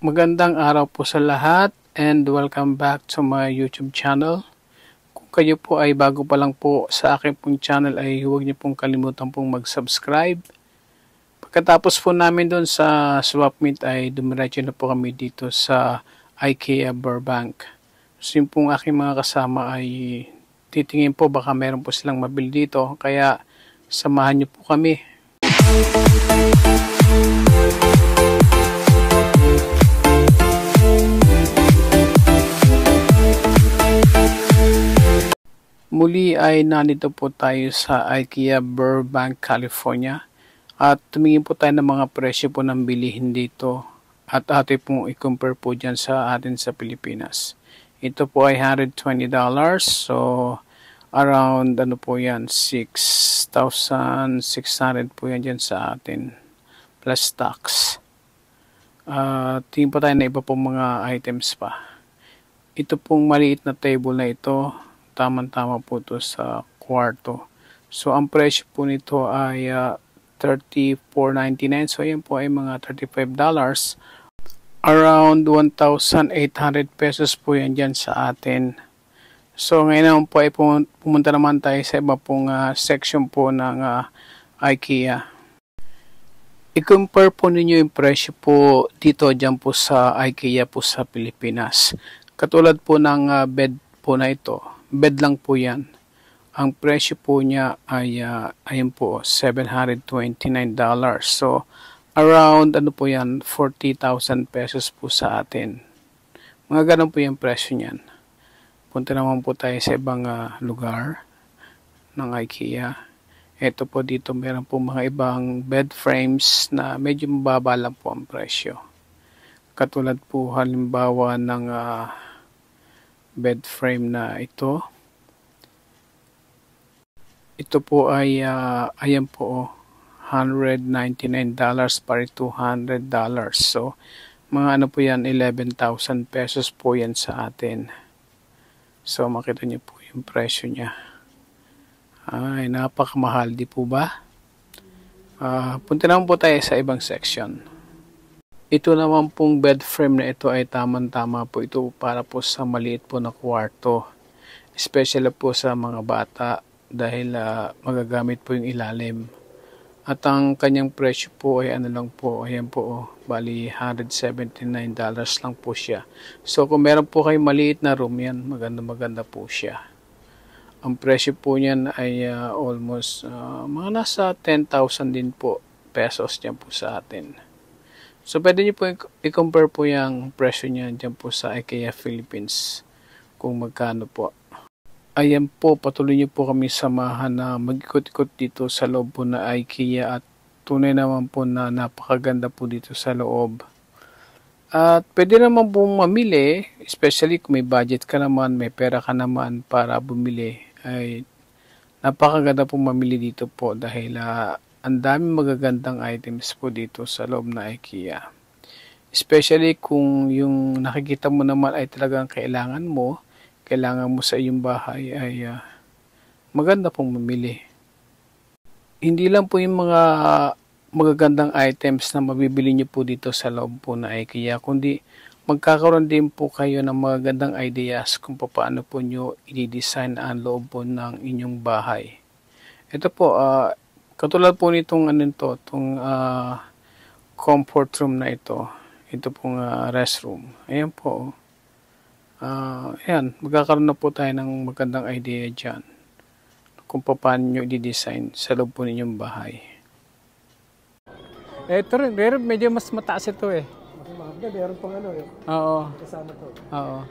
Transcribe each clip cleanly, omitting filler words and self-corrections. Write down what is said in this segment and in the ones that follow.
Magandang araw po sa lahat and welcome back to my YouTube channel. Kung kayo po ay bago pa lang po sa aking pong channel ay huwag niyo pong kalimutan pong mag-subscribe. Pagkatapos po namin doon sa swap meet ay dumiretso na po kami dito sa IKEA Burbank. So yung pong aking mga kasama ay titingin po baka meron po silang mabili dito kaya samahan niyo po kami. Muli ay nandito po tayo sa IKEA Burbank, California at tumingin po tayo ng mga presyo po ng bilihin dito at atin pong i-compare po dyan sa atin sa Pilipinas. Ito po ay $120, so around ano po yan, 6,600 po yan dyan sa atin plus tax. Tingin po tayo na iba pong mga items pa. Ito pong maliit na table na ito, tamang-tama po ito sa kwarto. So, ang presyo po nito ay $34.99. So, yan po ay mga $35. Around 1,800 pesos po yan dyan sa atin. So, ngayon naman po ay pumunta naman tayo sa iba pong section po ng IKEA. I-compare po ninyo yung presyo po dito dyan po sa IKEA po sa Pilipinas. Katulad po ng bed po na ito. Bed lang po yan. Ang presyo po niya ay ayun po, $729. So, around ano po yan, 40,000 pesos po sa atin. Mga ganun po yung presyo niyan. Punta naman po tayo sa ibang lugar ng IKEA. Ito po dito, meron po mga ibang bed frames na medyo mababa lang po ang presyo. Katulad po halimbawa ng bed frame na ito. Ito po ay ayan po $199 pari $200. So mga ano po yan, 11,000 pesos po yan sa atin. So makita niyo po yung presyo niya. Ay napakamahal, di po ba? Punta naman po tayo sa ibang section. Ito naman pong bed frame na ito ay tamang-tama po ito para po sa maliit po na kwarto. Especially po sa mga bata dahil magagamit po yung ilalim. At ang kanyang presyo po ay ano lang po, ayan po, bali $179 lang po siya. So kung meron po kayong maliit na room yan, maganda po siya. Ang presyo po niyan ay almost mga nasa 10,000 din po pesos dyan po sa atin. So, pwede nyo po i-compare po yung presyo niya dyan po sa IKEA Philippines kung magkano po. Ayan po, patuloy nyo po kami samahan na mag-ikot-ikot dito sa loob po na IKEA at tunay naman po na napakaganda po dito sa loob. At pwede naman po mamili, especially kung may budget ka naman, may pera ka naman para bumili. Ay napakaganda po mamili dito po dahil ang daming magagandang items po dito sa loob na IKEA. Especially kung yung nakikita mo naman ay talagang kailangan mo sa iyong bahay ay maganda pong mamili. Hindi lang po yung mga magagandang items na mabibili nyo po dito sa loob po na IKEA, kundi magkakaroon din po kayo ng magagandang ideas kung paano po nyo i-design ang loob po ng inyong bahay. Ito po, katulad po nitong itong comfort room na ito. Ito pong restroom. Ayan po. Ayan, magkakaroon na po tayo ng magandang idea dyan. Kung paano nyo i-design sa loob po ninyong bahay. Ito rin, medyo mas mataas ito eh. Meron pang ano eh. Oo. Kasama to. Oo.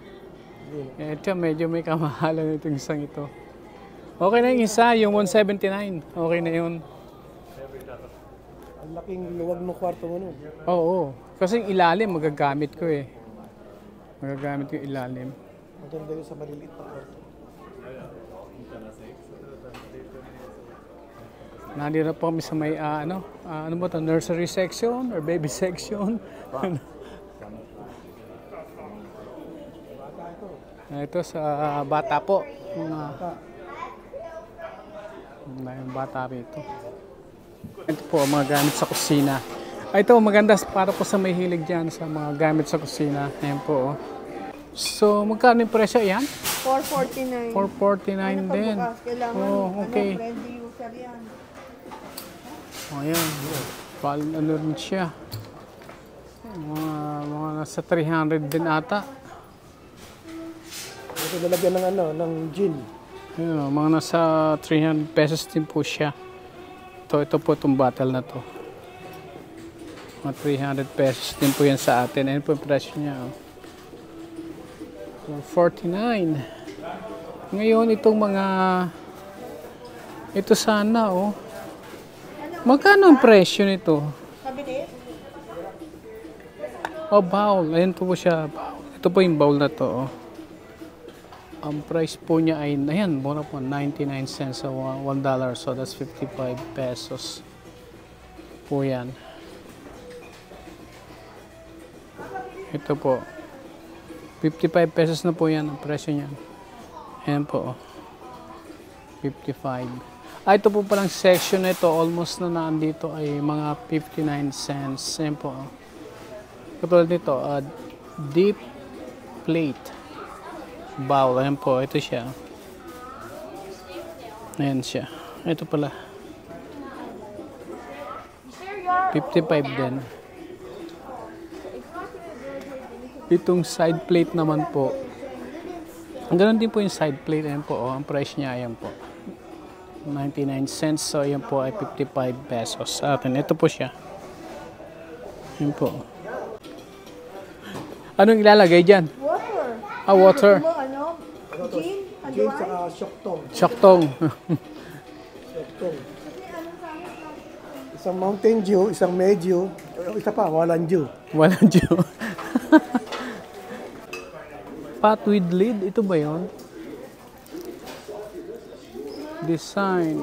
Ito, medyo may kamahalan itong isang ito. Okay na yung isa, yung 179. Okay na yun. Ang laking luwag ng kwarto mo nun. Oo. Kasi yung ilalim, magagamit ko eh. Magagamit ko yung ilalim. Maganda yun sa maliliit na kwarto. Nandito po kami sa may, ano ba ito? Nursery section or baby section? Ito sa bata po. Yung bata rito. Ito po ang mga gamit sa kusina. Ito, maganda para po sa may hilig dyan sa mga gamit sa kusina. Ayan po. Oh. So, magkano yung presyo yan? 449. 449 din. Pagbukas, kailangan Okay. friendly user yan. Ayan. Ano rin siya. Mga nasa 300 din ata. Ito lalagyan ng ng gin. Ayun, mga nasa 300 pesos din po siya. Ito po itong bottle na to. Mga 300 pesos din po yan sa atin. Ayun po yung presyo niya. Oh. 49. Ngayon itong mga ito sana oh. Magkano ang presyo nito? Kabili? Oh, bowl. Ayun po siya. Ito po yung bowl na to. Oh. Ang price po niya ay, ayan, mura po, 99 cents, so $1. So that's 55 pesos po yan. Ito po. 55 pesos na po yan ang presyo niya. Ayan po. 55. Ito po palang section na ito, almost na naandito ay mga 59 cents. Ayan po. Katulad nito, deep plate bowl. Ayan po, ito siya. Ayan siya. Ito pala. 55 din. Itong side plate naman po. Ganun din po yung side plate. Ayan po, oh, ang price niya, ayan po. 99 cents. So, ayan po ay 55 pesos sa atin. Ito po siya. Ayan po. Anong ilalagay dyan? Water. Water. Gusto mo, ano? Gin? Gin Ano? saka shoktong. Syaktong. Shoktong. Isang Mountain Dew, isang Medyo, isa pa, walang Dew. Walang Diyo. Pot with lid. Ito ba yun? Design.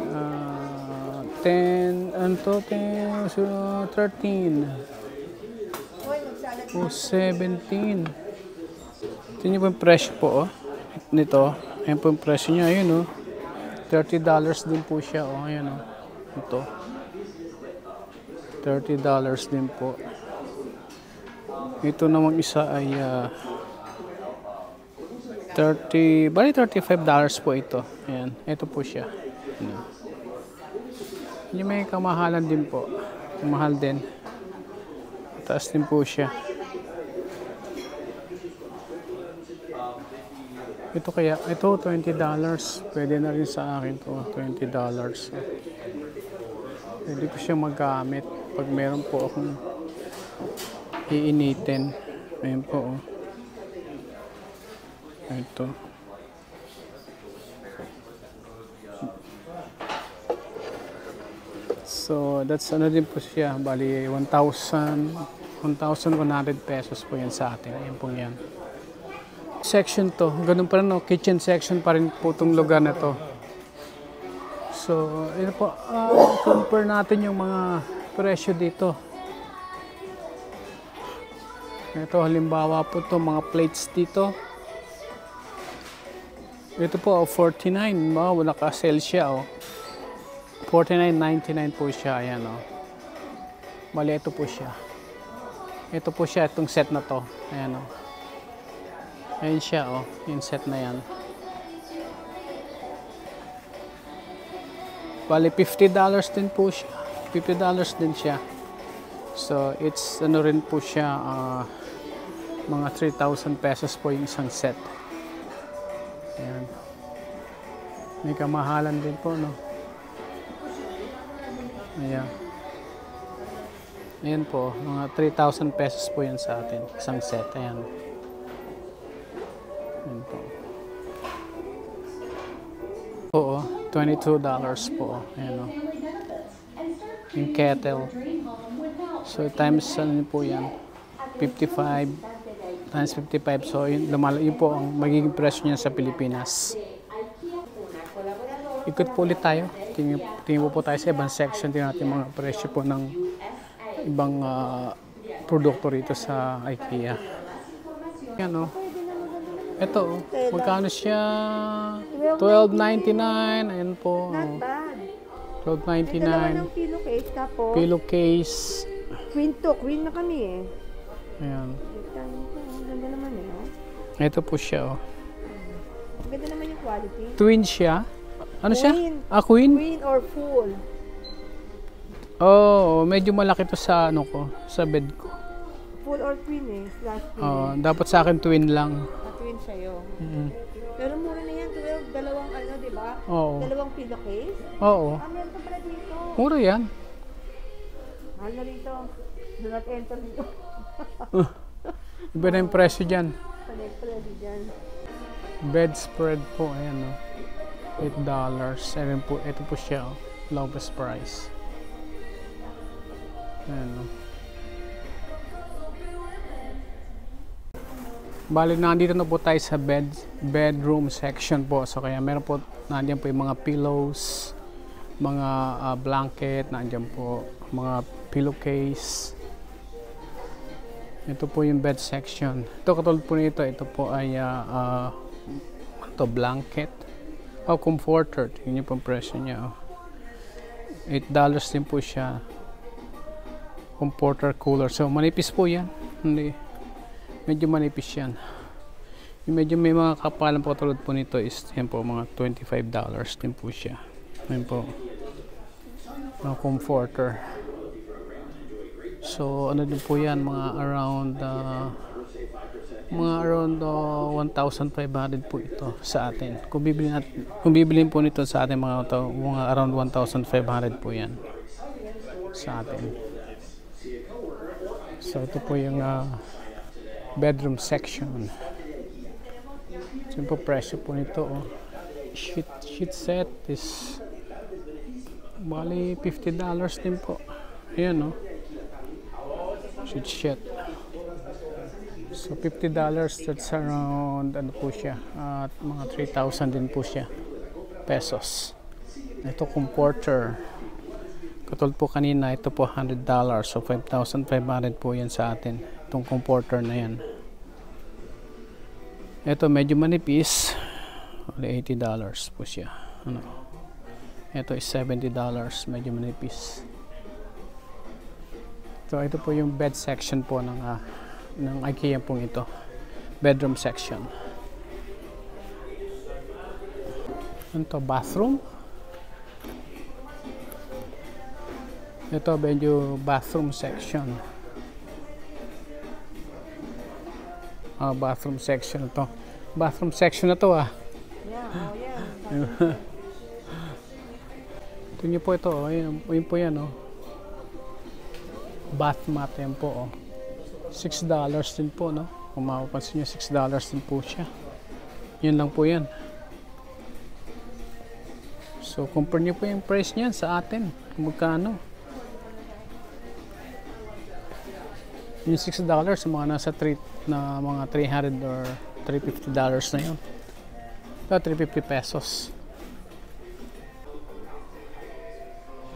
10, ano to? 10, 13. Hoy, magsalad. O 17. Ito niyo po yung presyo po, oh. Nito. Ayan po yung presyo niya. Ayun, oh. $30 din po siya, oh. Ayan, oh. Ito. $30 din po. Ito namang isa ay 35 po ito. Ayan. Ito po siya. Ayan. Yung may kamahalan din po. Mahal din. Taas din po siya. Ito kaya, ito $20. Pwede na rin sa akin to, $20. Pwede ko siya magamit pag meron po akong iinitin. Ayan po. Oh. Ito. So, that's ano din po siya. Bali, 1,100 pesos po yan sa atin. Ayan po yan. Section to. Ganun pa rin, no? Kitchen section pa rin po itong lugar na to. So, yun po. Compare natin yung mga presyo dito. Ito, halimbawa po to mga plates dito. Ito po, 49. Wow, naka-sale siya, oh. 49.99 po siya. Ayan, oh. Bali, ito po siya. Ito po siya, itong set na to. Ayan, oh. Ayan siya, oh. Yung set na yan. Bali, $50 din po siya. $50 din siya. So, it's, ano rin po siya, mga 3,000 pesos po yung isang set. Ayan. May kamahalan din po, no? Ayan. Ayan po, mga 3,000 pesos po yan sa atin. Isang set, ayan. Ayan po. Oo, $22 po. Ayan, o. Yung kettle. So, times ano po yan? 55 times 55. So, yun po ang magiging presyo niya sa Pilipinas. Ikot po ulit tayo. Tingin po tayo sa ibang section. Tingnan natin mga presyo po ng ibang produkto rito sa IKEA. Yan, o. Ito, o. Magkano siya? $12.99. Ayan po. Not bad. May dalawa $12.99. ng pillowcase tapos Pillowcase. Queen to. Queen na kami eh. Ayan. Ganda naman eh. Oh. Ito po siya, oh. Ganda naman yung quality. Twin siya. Ano siya? Queen. Queen? Queen or full. Oh, medyo malaki to sa ano ko, sa bed ko. Full or queen eh. Slash queen. Oh, dapat sa akin twin lang. Twin sa'yo. Mm-hmm. Pero mura na yan, 12, dalawang ano, di ba? Oo. Dalawang pillowcase. Oo. Meron pa pala dito. Mura yan. Mahal na rito. Do not enter dito. Iba na yung presyo dyan. Connect pala dyan. Bedspread po, ayan o. $8. Ayan po, ito po siya o. Lowest price. Ayan o. Bali, nandito na po tayo sa bedroom section po. So, kaya meron po, nandiyan po yung mga pillows, mga blanket, nandiyan po, mga pillowcase. Ito po yung bed section. Ito, katulad po nito, ito po ay ito, blanket. Comforter. Tingnan niyo po ang presyo niya. $8 din po siya. Comforter cooler. So, manipis po yan. Hindi. Medyo manipis yan. Yung medyo may mga kapalan po tulad po nito is yan po mga $25 din po siya. Yan po. Comforter. So ano din po yan, mga around 1,500 po ito sa atin. Kung bibilin po nito sa atin mga around 1,500 po yan sa atin. So ito po yung bedroom section. So po presyo po nito oh. Sheet set is bali $50 din po. Ayan oh. Sheet set. So $50, that's around ano po siya, mga 3,000 din po siya pesos. Ito comforter. Katulad po kanina, ito po $100. So 5,500 po yan sa atin. Itong comforter na yan. Ito medyo manipis. Only $80 po siya. Ano? Ito is $70. Medyo manipis. So ito po yung bed section po ng IKEA pong ito. Bedroom section. Ito bathroom. Ito medyo bathroom section. Bathroom section ito. Bathroom section na to ah. Yeah, Ito nyo po ito oh. Yun po yan oh. Bath mat yan po oh. $6 din po no. Kung mapapansin nyo, $6 din po siya. Yun lang po yan. So compare nyo po yung price niyan sa atin. Kung magkano. Yung $6 sa mga nasa mga $300 or $350 na yun. So, 350 pesos.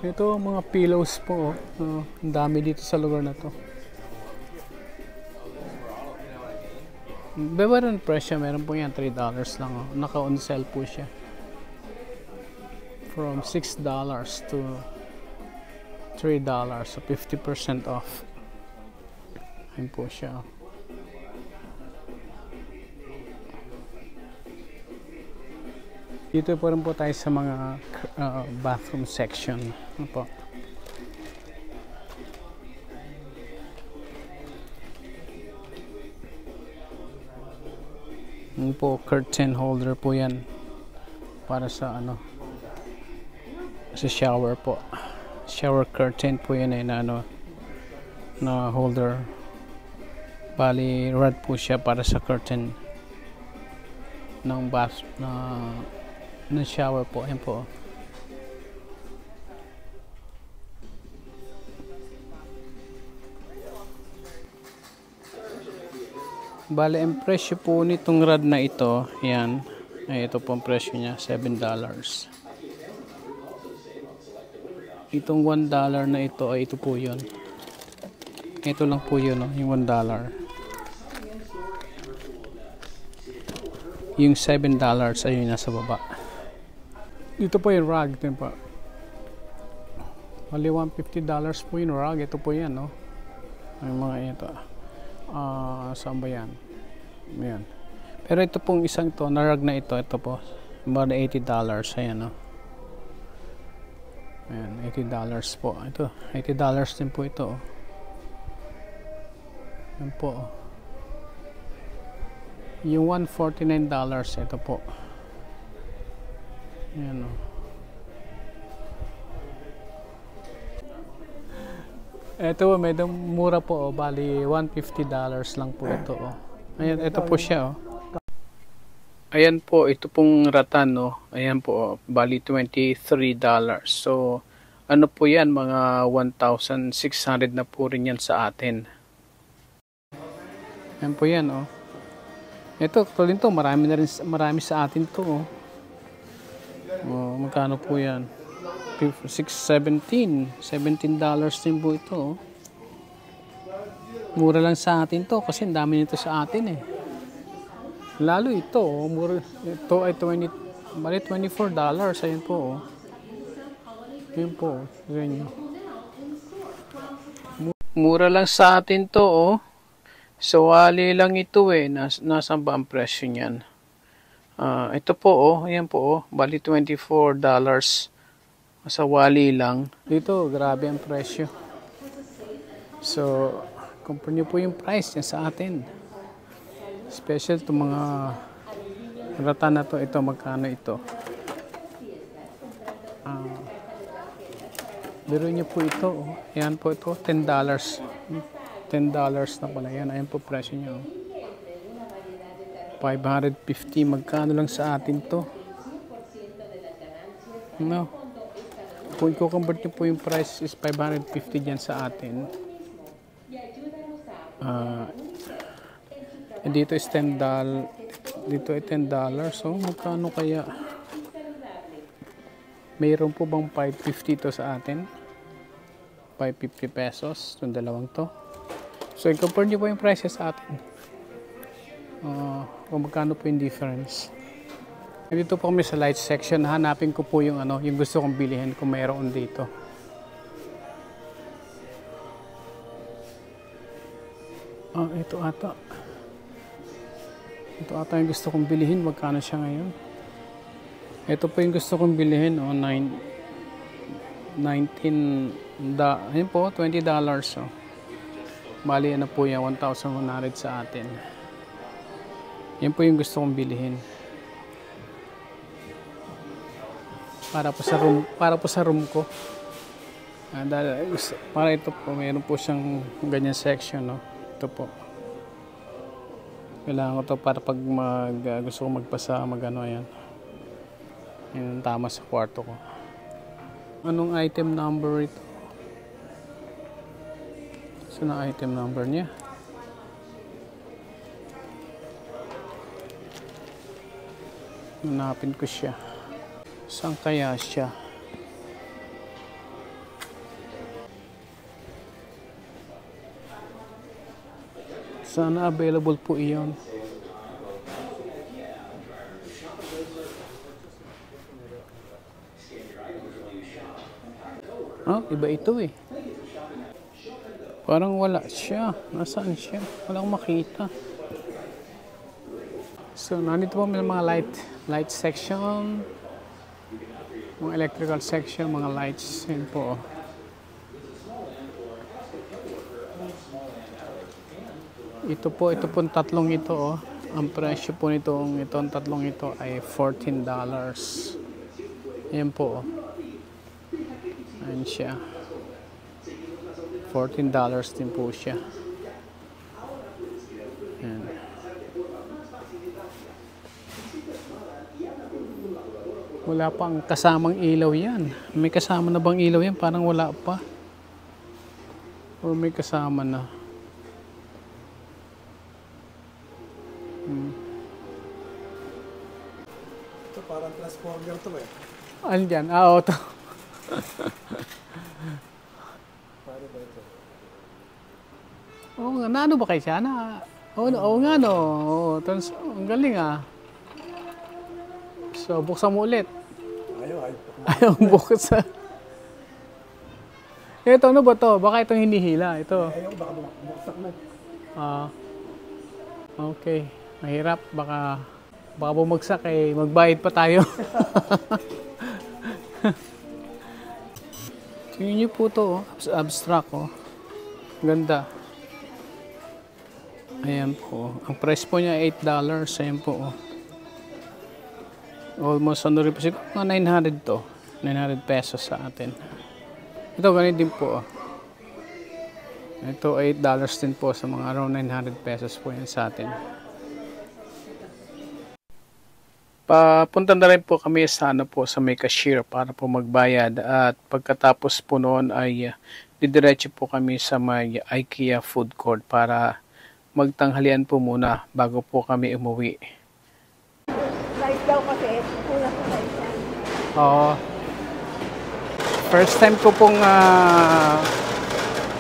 Ito mga pillows po. Ang dami dito sa lugar na to. Beba rin presyo. Meron po yan $3 lang. Oh. Naka-on sale po siya. From $6 to $3. So 50% off. Ayun po siya. Dito po rin po tayo sa mga bathroom section. Ano po? Ano po, curtain holder po yan. Para sa ano, sa shower po. Shower curtain po yan na holder. Bali, rod po siya para sa curtain ng bath ng shower po. Ayan po. Bali, ang presyo po nitong rod na ito, yan. Ay, ito po ang presyo niya, $7. Itong $1 na ito, ay ito po yun. Ito lang po yun, no? Yung $1. Yung $7 ayun nasa baba. Dito po yung rug. Ito po. Bali $150 po yung rug. Ito po yan, no? May mga ito. Saan ba yan? Ayan. Pero ito pong isang to, narag na ito po. About $80. Ayan, oh. Ayan, $80 po. Ito, $80 din po ito, oh. Ayan po, oh. Yung $149, ito po. Ayan, oh. Ito, medyo mura po, oh. Bali, $150 lang po ito, oh. Ayan, ito po siya, oh. Ayan po, ito pong ratan, no. Ayan po, oh. Bali, $23. So, ano po yan, mga 1,600 na po rin yan sa atin. Ayan po yan, oh. Ito, tuloy to, marami sa atin to, oh. Oh, magkano po yan? $17 din po ito, oh. Mura lang sa atin to kasi ang dami nito sa atin, eh. Lalo ito, oh, mura, ito ay $24. Ayun po, oh. Ayun po, ganyan. Mura lang sa atin to, oh. So, wali lang ito, eh. Nasaan ba ang presyo niyan? Ito po, oh. Ayan po, oh. Bali $24. Sa wali lang. Dito, grabe ang presyo. So, compare nyo po yung price niya sa atin. Special to mga rata na to. Ito, magkano ito? Biro nyo po ito, oh. Ayan po ito, $10. $10 na pala yan. Ayan po presyo nyo, oh. 550. Magkano lang sa atin to? No. Kung i-convert nyo po yung price is 550 dyan sa atin. Dito is $10. Dito ay $10. So, magkano kaya? Mayroon po bang 550 to sa atin? 550 pesos. Itong dalawang to. So, i-compare nyo po yung prices sa atin. Kung magkano po yung difference. Dito po kami sa light section. Hanapin ko po yung yung gusto kong bilihin kung mayroon dito. Ito ata. Ito ata yung gusto kong bilihin. Magkano siya ngayon? Ito po yung gusto kong bilihin. Ayun po, $20. Oh. Bali, ano po yan? 1,100 sa atin. Yan po yung gusto kong bilihin. Para po sa room ko. Para ito po, mayroon po siyang ganyan section, no. Ito po. Kailangan ko to para pag gusto ko magpasa, ayan. Yan ang tama sa kwarto ko. Anong item number ito? Saan ang item number niya? Hanapin ko siya. Saan kaya siya? Sana available po iyon. Iba ito, eh. Parang wala siya. Nasaan siya? Walang makita. So, nandito po may mga light section. Mga electrical section, mga lights. Yun po. Ito po tatlong ito, oh. Ang presyo po itong tatlong ito ay $14. Yan po, oh. Ayan siya. $14 din po siya. Ayan. Wala pang kasamang ilaw yan. May kasama na bang ilaw yan? Parang wala pa. Or may kasama na. Ito parang transformer to, eh. Ano dyan? Oo, to. Paano ba ito? Oo nga, naano ba kayo siya? Oo nga, no. Ang galing, ah. So, buksan mo ulit. Ayaw. Ayaw buksan. Ito, ano ba to? Baka itong hinihila. Ito. Ayaw, baka buksak na. Ah, okay. Mahirap. Baka bumagsak eh. Magbayad pa tayo. Tingnan niyo po to. Abstract oh. Ganda. Ayan po. Ang price po niya $8. Ayan po oh. Almost ano rin po siguro. Mga 900 to. 900 pesos sa atin. Ito ganito din po oh. Ito $8 din po sa mga around 900 pesos po yan sa atin. Papunta na rin po kami sa ano po sa may cashier para po magbayad at pagkatapos po noon ay didiretso po kami sa may IKEA food court para magtanghalian po muna bago po kami umuwi. Size daw kasi, kulang sa size yan. Oo. First time ko pong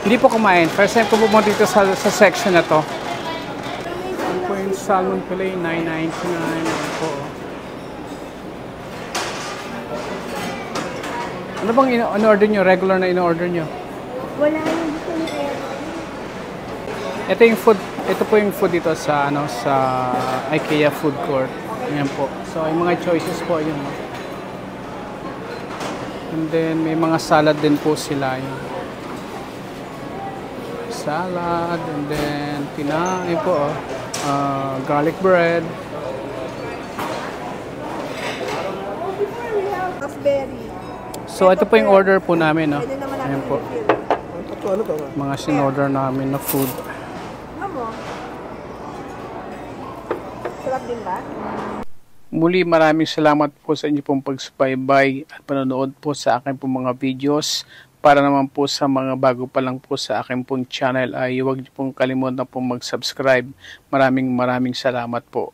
hindi po kumain. First time ko pumunta dito sa section na to. Ito po yung salmon fillet, $9.99 po. Ano bang in-order nyo? Regular na in-order nyo? Wala yung gusto ni Ed. Ito yung food, ito po yung food dito sa ano sa IKEA food court. Ayan po. So yung mga choices po yun. And then may mga salad din po sila yun. Salad and then tinae po garlic bread. Raspberry. So ito po yung order po namin no. Pwede naman Ayan natin po. i-refill. Ano to? Mga sinorder namin na food. Ano? Sarap din ba? Muli maraming salamat po sa inyo pong pagsubaybay at panonood po sa akin pong mga videos. Para naman po sa mga bago pa lang po sa akin pong channel ay huwag niyo pong kalimutan pong mag-subscribe. Maraming salamat po.